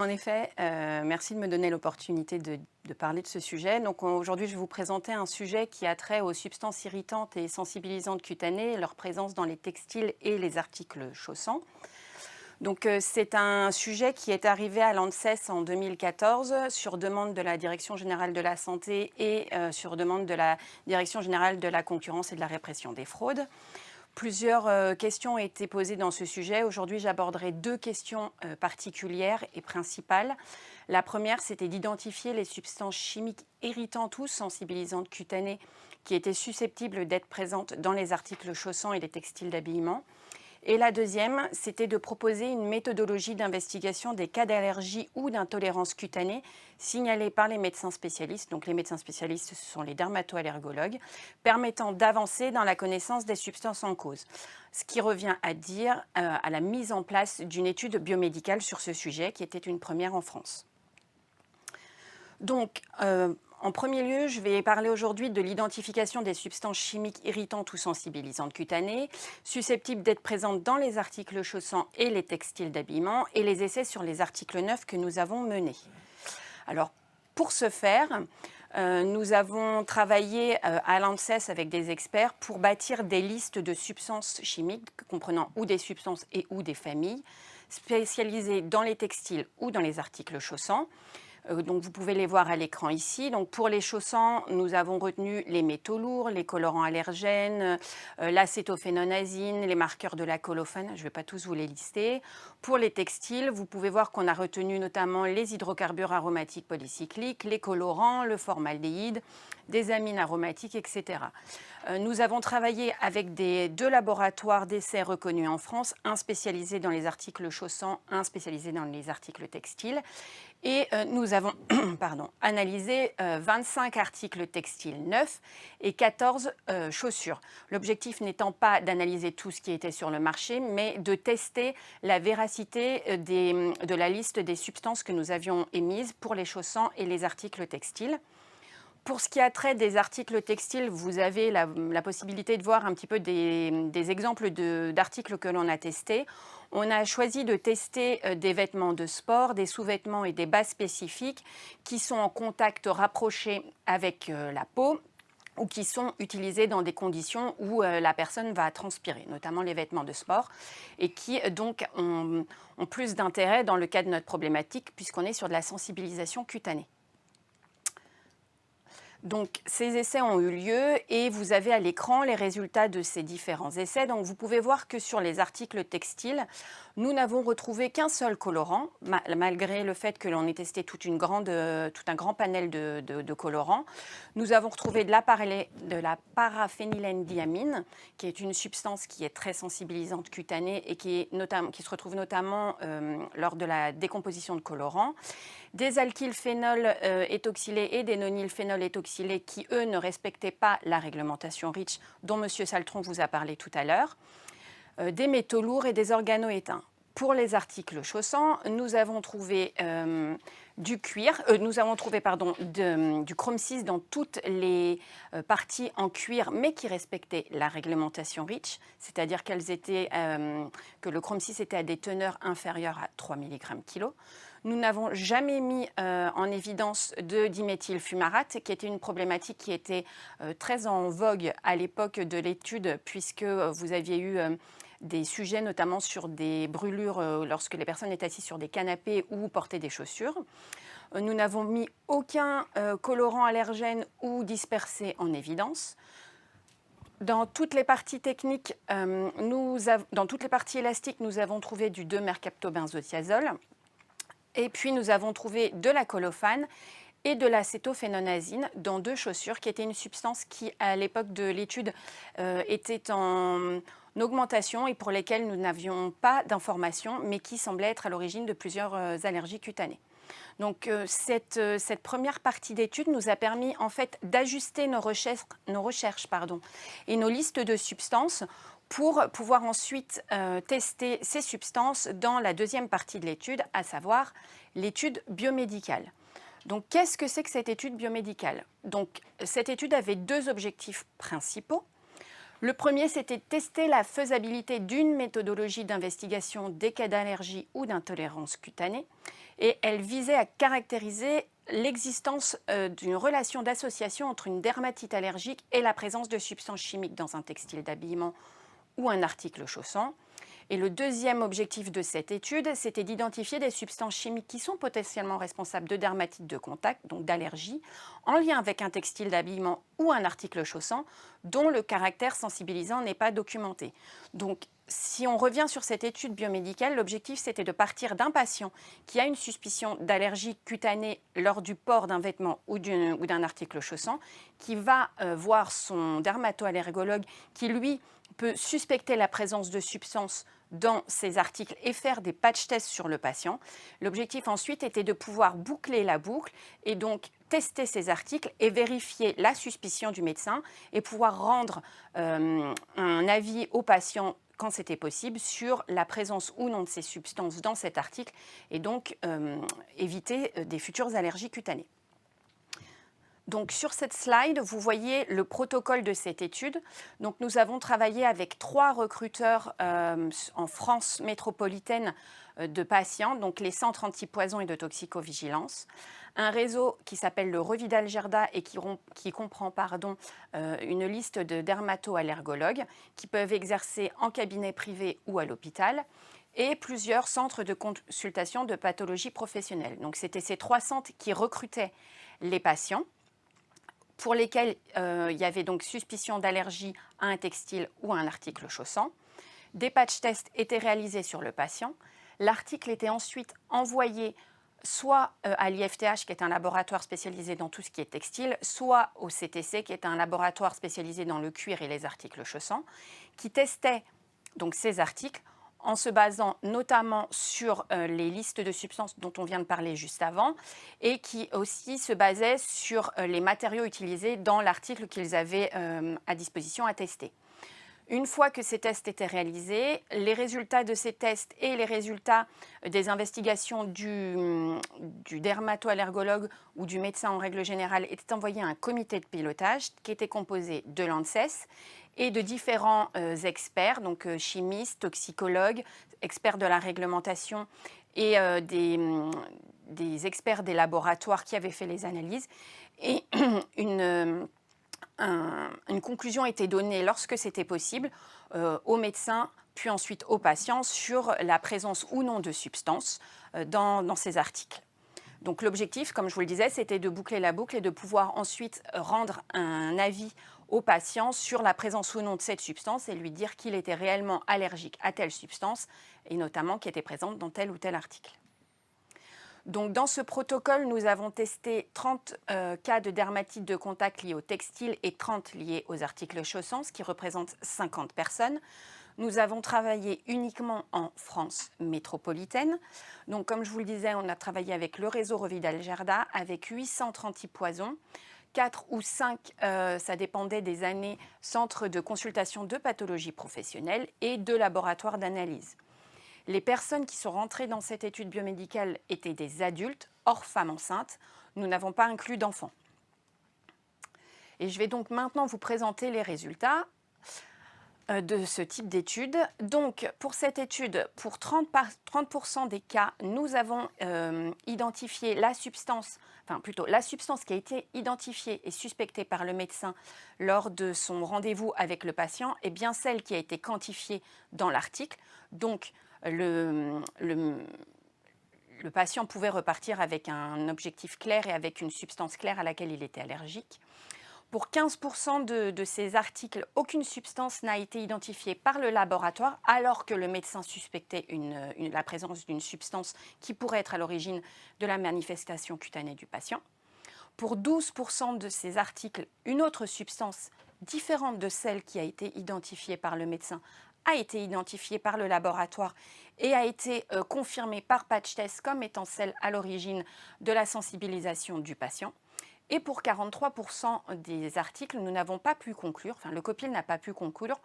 En effet, merci de me donner l'opportunité de parler de ce sujet. Donc aujourd'hui, je vais vous présenter un sujet qui a trait aux substances irritantes et sensibilisantes cutanées, leur présence dans les textiles et les articles chaussants. Donc c'est un sujet qui est arrivé à l'ANSES en 2014 sur demande de la Direction générale de la santé et sur demande de la Direction générale de la concurrence et de la répression des fraudes. Plusieurs questions ont été posées dans ce sujet. Aujourd'hui, j'aborderai deux questions particulières et principales. La première, c'était d'identifier les substances chimiques irritantes ou sensibilisantes cutanées qui étaient susceptibles d'être présentes dans les articles chaussants et les textiles d'habillement. Et la deuxième, c'était de proposer une méthodologie d'investigation des cas d'allergie ou d'intolérance cutanée signalés par les médecins spécialistes. Donc les médecins spécialistes, ce sont les dermato-allergologues, permettant d'avancer dans la connaissance des substances en cause. Ce qui revient à dire à la mise en place d'une étude biomédicale sur ce sujet, qui était une première en France. Donc, en premier lieu, je vais parler aujourd'hui de l'identification des substances chimiques irritantes ou sensibilisantes cutanées, susceptibles d'être présentes dans les articles chaussants et les textiles d'habillement, et les essais sur les articles neufs que nous avons menés. Alors, pour ce faire, nous avons travaillé à l'ANSES avec des experts pour bâtir des listes de substances chimiques, comprenant ou des substances et ou des familles, spécialisées dans les textiles ou dans les articles chaussants. Donc vous pouvez les voir à l'écran ici. Donc pour les chaussants, nous avons retenu les métaux lourds, les colorants allergènes, l'acétophénonazine, les marqueurs de la colophane. Je ne vais pas tous vous les lister. Pour les textiles, vous pouvez voir qu'on a retenu notamment les hydrocarbures aromatiques polycycliques, les colorants, le formaldéhyde, des amines aromatiques, etc. Nous avons travaillé avec deux laboratoires d'essais reconnus en France, un spécialisé dans les articles chaussants, un spécialisé dans les articles textiles. Et nous avons analysé 25 articles textiles neufs et 14 chaussures. L'objectif n'étant pas d'analyser tout ce qui était sur le marché, mais de tester la véracité de la liste des substances que nous avions émises pour les chaussants et les articles textiles. Pour ce qui a trait des articles textiles, vous avez la possibilité de voir un petit peu des exemples d'articles que l'on a testés. On a choisi de tester des vêtements de sport, des sous-vêtements et des bas spécifiques qui sont en contact rapproché avec la peau ou qui sont utilisés dans des conditions où la personne va transpirer, notamment les vêtements de sport, et qui donc ont plus d'intérêt dans le cas de notre problématique puisqu'on est sur de la sensibilisation cutanée. Donc, ces essais ont eu lieu et vous avez à l'écran les résultats de ces différents essais. Donc, vous pouvez voir que sur les articles textiles, nous n'avons retrouvé qu'un seul colorant, malgré le fait que l'on ait testé tout un grand panel de colorants. Nous avons retrouvé de la paraphénylenediamine, qui est une substance qui est très sensibilisante cutanée et qui se retrouve notamment lors de la décomposition de colorants. Des alkylphénols éthoxylés et des nonylphénols éthoxylés qui, eux, ne respectaient pas la réglementation REACH dont M. Saltron vous a parlé tout à l'heure, des métaux lourds et des organoéteins. Pour les articles chaussants, nous avons trouvé du cuir, du chrome 6 dans toutes les parties en cuir, mais qui respectaient la réglementation REACH, c'est-à-dire que le chrome 6 était à des teneurs inférieures à 3 mg/kg. Nous n'avons jamais mis en évidence de diméthylfumarate, qui était une problématique qui était très en vogue à l'époque de l'étude, puisque vous aviez eu des sujets notamment sur des brûlures lorsque les personnes étaient assises sur des canapés ou portaient des chaussures. Nous n'avons mis aucun colorant allergène ou dispersé en évidence. Dans toutes les parties techniques, dans toutes les parties élastiques, nous avons trouvé du 2-mercaptobenzothiazole. Et puis nous avons trouvé de la colophane et de l'acétophénonazine dans deux chaussures, qui était une substance qui, à l'époque de l'étude, était en augmentation et pour lesquelles nous n'avions pas d'informations, mais qui semblait être à l'origine de plusieurs allergies cutanées. Donc cette première partie d'étude nous a permis en fait d'ajuster nos recherches et nos listes de substances pour pouvoir ensuite tester ces substances dans la deuxième partie de l'étude, à savoir l'étude biomédicale. Donc, qu'est-ce que c'est que cette étude biomédicale? Donc, cette étude avait deux objectifs principaux. Le premier, c'était de tester la faisabilité d'une méthodologie d'investigation des cas d'allergie ou d'intolérance cutanée. Et elle visait à caractériser l'existence d'une relation d'association entre une dermatite allergique et la présence de substances chimiques dans un textile d'habillement ou un article chaussant. Et le deuxième objectif de cette étude, c'était d'identifier des substances chimiques qui sont potentiellement responsables de dermatite de contact, donc d'allergie, en lien avec un textile d'habillement ou un article chaussant dont le caractère sensibilisant n'est pas documenté. Donc, si on revient sur cette étude biomédicale, l'objectif c'était de partir d'un patient qui a une suspicion d'allergie cutanée lors du port d'un vêtement ou d'un article chaussant, qui va voir son dermato-allergologue qui lui peut suspecter la présence de substances dans ces articles et faire des patch tests sur le patient. L'objectif ensuite était de pouvoir boucler la boucle et donc tester ces articles et vérifier la suspicion du médecin et pouvoir rendre un avis au patient quand c'était possible sur la présence ou non de ces substances dans cet article et donc éviter des futures allergies cutanées. Donc sur cette slide, vous voyez le protocole de cette étude. Donc nous avons travaillé avec 3 recruteurs en France métropolitaine de patients, donc les centres antipoison et de toxicovigilance. Un réseau qui s'appelle le Revidal Gerda et qui comprend une liste de dermato-allergologues qui peuvent exercer en cabinet privé ou à l'hôpital et plusieurs centres de consultation de pathologie professionnelle. Donc c'était ces 3 centres qui recrutaient les patients pour lesquels il y avait donc suspicion d'allergie à un textile ou à un article chaussant. Des patch tests étaient réalisés sur le patient. L'article était ensuite envoyé soit à l'IFTH, qui est un laboratoire spécialisé dans tout ce qui est textile, soit au CTC, qui est un laboratoire spécialisé dans le cuir et les articles chaussants, qui testait donc ces articles en se basant notamment sur les listes de substances dont on vient de parler juste avant et qui aussi se basait sur les matériaux utilisés dans l'article qu'ils avaient à disposition à tester. Une fois que ces tests étaient réalisés, les résultats de ces tests et les résultats des investigations du dermato-allergologue ou du médecin en règle générale étaient envoyés à un comité de pilotage qui était composé de l'ANSES et de différents experts, donc chimistes, toxicologues, experts de la réglementation et des experts des laboratoires qui avaient fait les analyses. Et une conclusion était donnée lorsque c'était possible aux médecins, puis ensuite aux patients, sur la présence ou non de substances dans ces articles. Donc l'objectif, comme je vous le disais, c'était de boucler la boucle et de pouvoir ensuite rendre un avis au patient sur la présence ou non de cette substance et lui dire qu'il était réellement allergique à telle substance et notamment qui était présente dans tel ou tel article. Donc, dans ce protocole, nous avons testé 30 cas de dermatite de contact liés au textile et 30 liés aux articles chaussants, ce qui représente 50 personnes. Nous avons travaillé uniquement en France métropolitaine. Donc, comme je vous le disais, on a travaillé avec le réseau Revidal Gerda, avec 8 centres antipoison, 4 ou 5, ça dépendait des années, centres de consultation de pathologie professionnelle et de laboratoires d'analyse. Les personnes qui sont rentrées dans cette étude biomédicale étaient des adultes, hors femmes enceintes. Nous n'avons pas inclus d'enfants. Et je vais donc maintenant vous présenter les résultats de ce type d'étude. Donc, pour cette étude, pour 30% des cas, nous avons identifié la substance qui a été identifiée et suspectée par le médecin lors de son rendez-vous avec le patient est bien celle qui a été quantifiée dans l'article. Donc, le patient pouvait repartir avec un objectif clair et avec une substance claire à laquelle il était allergique. Pour 15% de ces articles, aucune substance n'a été identifiée par le laboratoire alors que le médecin suspectait la présence d'une substance qui pourrait être à l'origine de la manifestation cutanée du patient. Pour 12% de ces articles, une autre substance différente de celle qui a été identifiée par le médecin a été identifiée par le laboratoire et a été confirmée par patch test comme étant celle à l'origine de la sensibilisation du patient. Et pour 43% des articles, nous n'avons pas pu conclure, le COPIL n'a pas pu conclure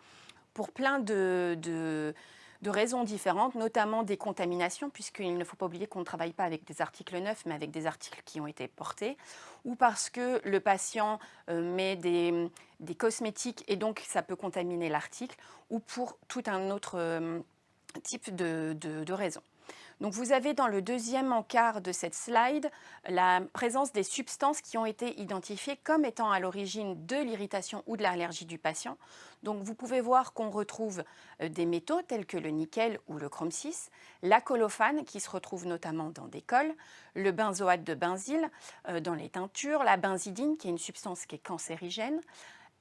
pour plein de de raisons différentes, notamment des contaminations, puisqu'il ne faut pas oublier qu'on ne travaille pas avec des articles neufs, mais avec des articles qui ont été portés, ou parce que le patient met des cosmétiques et donc ça peut contaminer l'article, ou pour tout un autre type de raison. Donc vous avez dans le deuxième encart de cette slide la présence des substances qui ont été identifiées comme étant à l'origine de l'irritation ou de l'allergie du patient. Donc vous pouvez voir qu'on retrouve des métaux tels que le nickel ou le chrome 6, la colophane qui se retrouve notamment dans des cols, le benzoate de benzyle dans les teintures, la benzidine qui est une substance qui est cancérigène,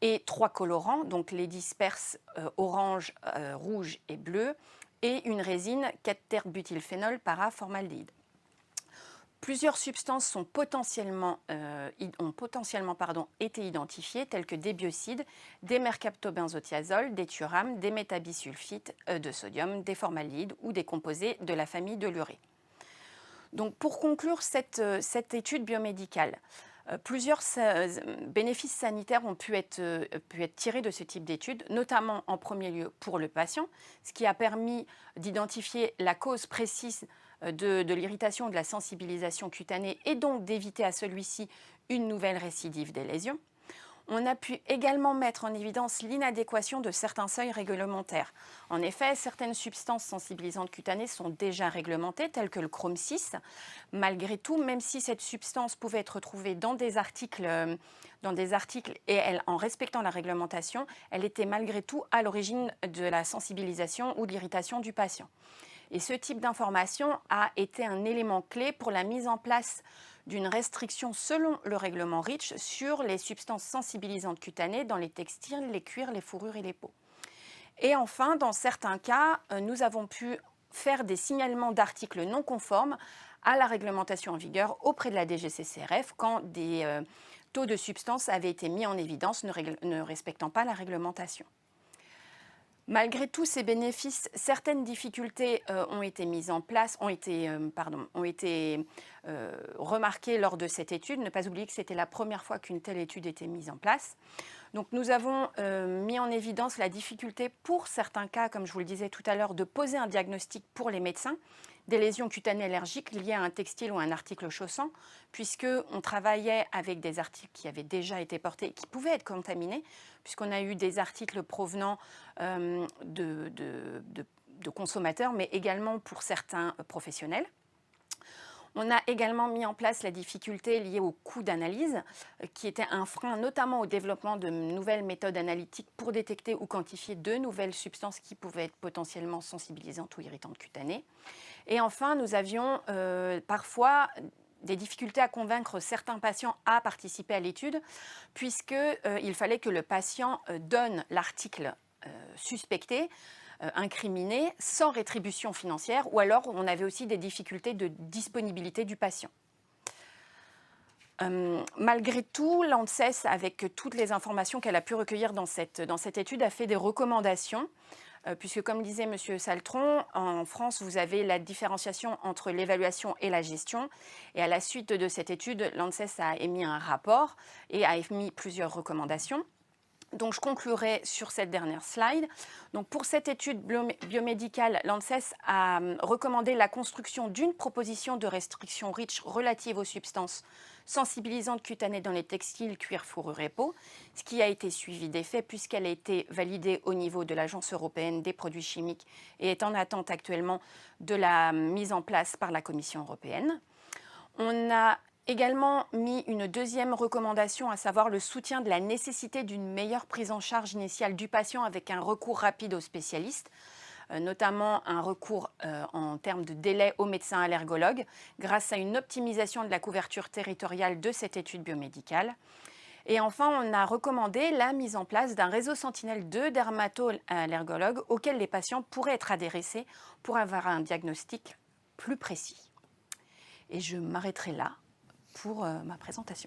et 3 colorants, donc les disperses orange, rouge et bleu, et une résine 4-terbutylphénol paraformaldéhyde. Plusieurs substances ont potentiellement été identifiées, telles que des biocides, des mercaptobenzothiazoles, des thurames, des métabisulfites de sodium, des formaldéhydes ou des composés de la famille de l'urée. Donc pour conclure cette étude biomédicale, plusieurs bénéfices sanitaires ont pu être tirés de ce type d'études, notamment en premier lieu pour le patient, ce qui a permis d'identifier la cause précise de l'irritation, de la sensibilisation cutanée et donc d'éviter à celui-ci une nouvelle récidive des lésions. On a pu également mettre en évidence l'inadéquation de certains seuils réglementaires. En effet, certaines substances sensibilisantes cutanées sont déjà réglementées, telles que le chrome 6. Malgré tout, même si cette substance pouvait être retrouvée dans des articles et en respectant la réglementation, elle était malgré tout à l'origine de la sensibilisation ou de l'irritation du patient. Et ce type d'information a été un élément clé pour la mise en place d'une restriction selon le règlement REACH sur les substances sensibilisantes cutanées dans les textiles, les cuirs, les fourrures et les peaux. Et enfin, dans certains cas, nous avons pu faire des signalements d'articles non conformes à la réglementation en vigueur auprès de la DGCCRF quand des taux de substances avaient été mis en évidence ne respectant pas la réglementation. Malgré tous ces bénéfices, certaines difficultés ont été remarquées lors de cette étude. Ne pas oublier que c'était la première fois qu'une telle étude était mise en place. Donc nous avons mis en évidence la difficulté pour certains cas, comme je vous le disais tout à l'heure, de poser un diagnostic pour les médecins des lésions cutanées allergiques liées à un textile ou un article chaussant, puisqu'on travaillait avec des articles qui avaient déjà été portés et qui pouvaient être contaminés, puisqu'on a eu des articles provenant de consommateurs, mais également pour certains professionnels. On a également mis en place la difficulté liée au coût d'analyse, qui était un frein notamment au développement de nouvelles méthodes analytiques pour détecter ou quantifier de nouvelles substances qui pouvaient être potentiellement sensibilisantes ou irritantes cutanées. Et enfin, nous avions parfois des difficultés à convaincre certains patients à participer à l'étude, puisqu'il fallait que le patient donne l'article suspecté, incriminé, sans rétribution financière, ou alors on avait aussi des difficultés de disponibilité du patient. Malgré tout, l'ANSES, avec toutes les informations qu'elle a pu recueillir dans cette étude, a fait des recommandations, puisque comme disait M. Saltron, en France, vous avez la différenciation entre l'évaluation et la gestion. Et à la suite de cette étude, l'ANSES a émis un rapport et a émis plusieurs recommandations. Donc je conclurai sur cette dernière slide. Donc pour cette étude biomédicale, l'ANSES a recommandé la construction d'une proposition de restriction REACH relative aux substances sensibilisantes cutanées dans les textiles, cuirs, fourrures et peaux, ce qui a été suivi des faits puisqu'elle a été validée au niveau de l'Agence européenne des produits chimiques et est en attente actuellement de la mise en place par la Commission européenne. On a également mis une deuxième recommandation, à savoir le soutien de la nécessité d'une meilleure prise en charge initiale du patient avec un recours rapide aux spécialistes, notamment un recours en termes de délai aux médecins allergologues, grâce à une optimisation de la couverture territoriale de cette étude biomédicale. Et enfin, on a recommandé la mise en place d'un réseau sentinelle de dermato-allergologues auquel les patients pourraient être adressés pour avoir un diagnostic plus précis. Et je m'arrêterai là pour ma présentation.